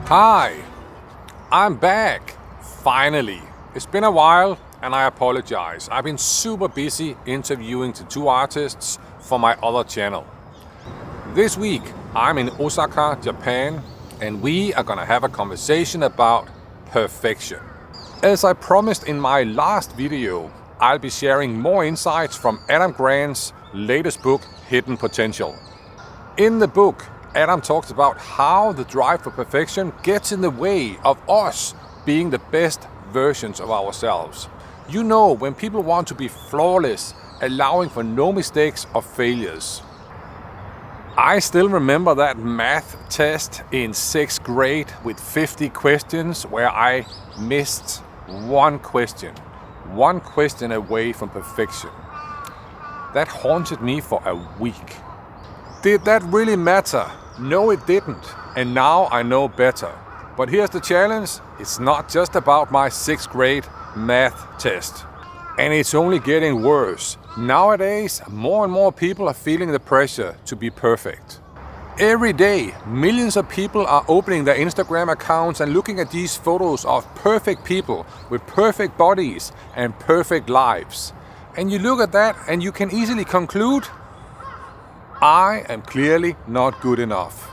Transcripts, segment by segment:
Hi, I'm back, finally. It's been a while and I apologize. I've been super busy interviewing the two artists for my other channel. This week I'm in Osaka, Japan, and we are gonna have a conversation about perfection. As I promised in my last video, I'll be sharing more insights from Adam Grant's latest book, Hidden Potential. In the book, Adam talks about how the drive for perfection gets in the way of us being the best versions of ourselves. You know, when people want to be flawless, allowing for no mistakes or failures. I still remember that math test in 6th grade with 50 questions where I missed one question away from perfection. That haunted me for a week. Did that really matter? No, it didn't. And now I know better. But here's the challenge. It's not just about my 6th grade math test. And it's only getting worse. Nowadays, more and more people are feeling the pressure to be perfect. Every day, millions of people are opening their Instagram accounts and looking at these photos of perfect people with perfect bodies and perfect lives. And you look at that and you can easily conclude, I am clearly not good enough.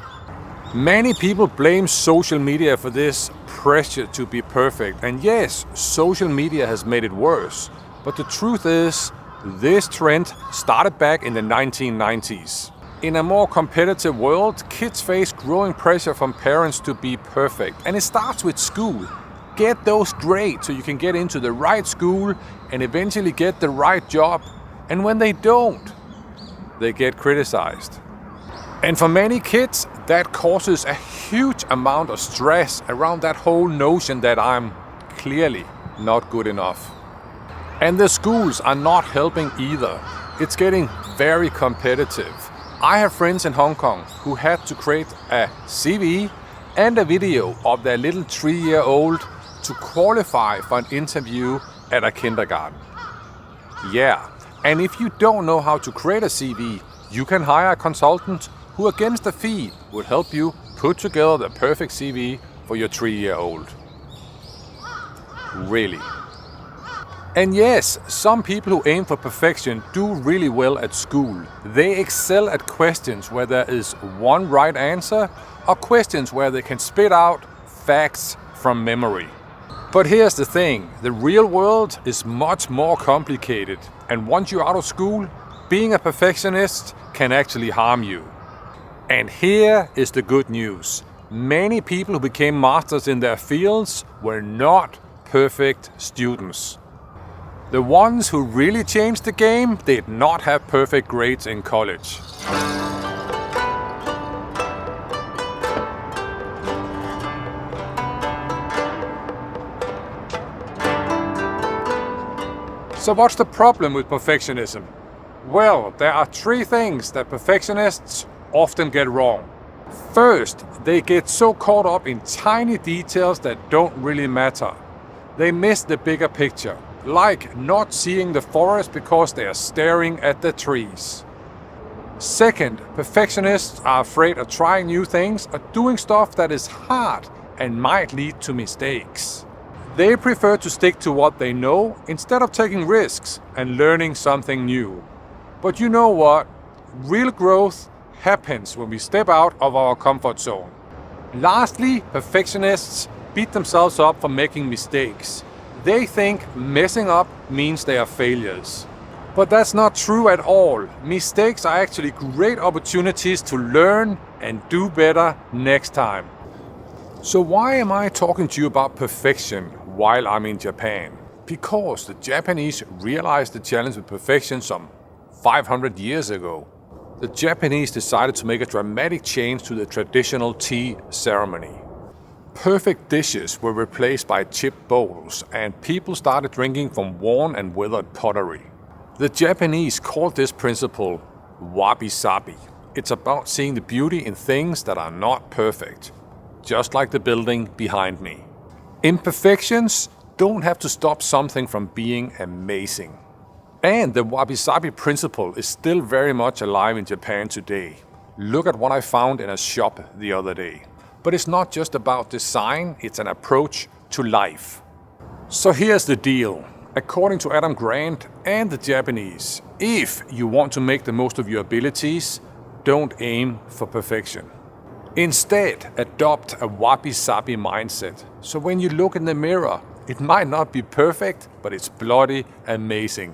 Many people blame social media for this pressure to be perfect. And yes, social media has made it worse. But the truth is, this trend started back in the 1990s. In a more competitive world, kids face growing pressure from parents to be perfect. And it starts with school. Get those grades so you can get into the right school and eventually get the right job. And when they don't, they get criticized. And for many kids, that causes a huge amount of stress around that whole notion that I'm clearly not good enough. And the schools are not helping either. It's getting very competitive. I have friends in Hong Kong who had to create a CV and a video of their little 3-year-old to qualify for an interview at a kindergarten. Yeah. And if you don't know how to create a CV, you can hire a consultant who against a fee will help you put together the perfect CV for your 3-year-old. Really. And yes, some people who aim for perfection do really well at school. They excel at questions where there is one right answer or questions where they can spit out facts from memory. But here's the thing, the real world is much more complicated. And once you're out of school, being a perfectionist can actually harm you. And here is the good news. Many people who became masters in their fields were not perfect students. The ones who really changed the game did not have perfect grades in college. So what's the problem with perfectionism? Well, there are 3 things that perfectionists often get wrong. First, they get so caught up in tiny details that don't really matter. They miss the bigger picture, like not seeing the forest because they are staring at the trees. Second, perfectionists are afraid of trying new things or doing stuff that is hard and might lead to mistakes. They prefer to stick to what they know instead of taking risks and learning something new. But you know what? Real growth happens when we step out of our comfort zone. Lastly, perfectionists beat themselves up for making mistakes. They think messing up means they are failures. But that's not true at all. Mistakes are actually great opportunities to learn and do better next time. So why am I talking to you about perfection while I'm in Japan? Because the Japanese realized the challenge with perfection some 500 years ago. The Japanese decided to make a dramatic change to the traditional tea ceremony. Perfect dishes were replaced by chipped bowls, and people started drinking from worn and weathered pottery. The Japanese called this principle wabi-sabi. It's about seeing the beauty in things that are not perfect, just like the building behind me. Imperfections don't have to stop something from being amazing. And the wabi-sabi principle is still very much alive in Japan today. Look at what I found in a shop the other day. But it's not just about design, it's an approach to life. So here's the deal. According to Adam Grant and the Japanese, if you want to make the most of your abilities, don't aim for perfection. Instead, adopt a wabi-sabi mindset. So when you look in the mirror, it might not be perfect, but it's bloody amazing.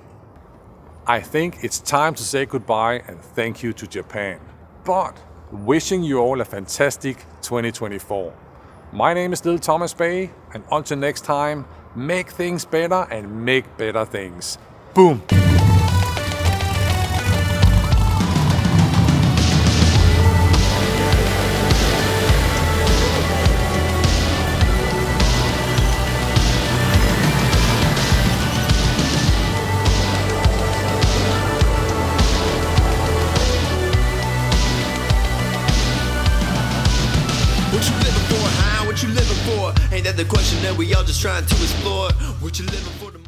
I think it's time to say goodbye and thank you to Japan. But wishing you all a fantastic 2024. My name is still Tomas Bay, and until next time, make things better and make better things. Boom! What you living for, huh? What you living for? Ain't that the question that we all just trying to explore? What you living for?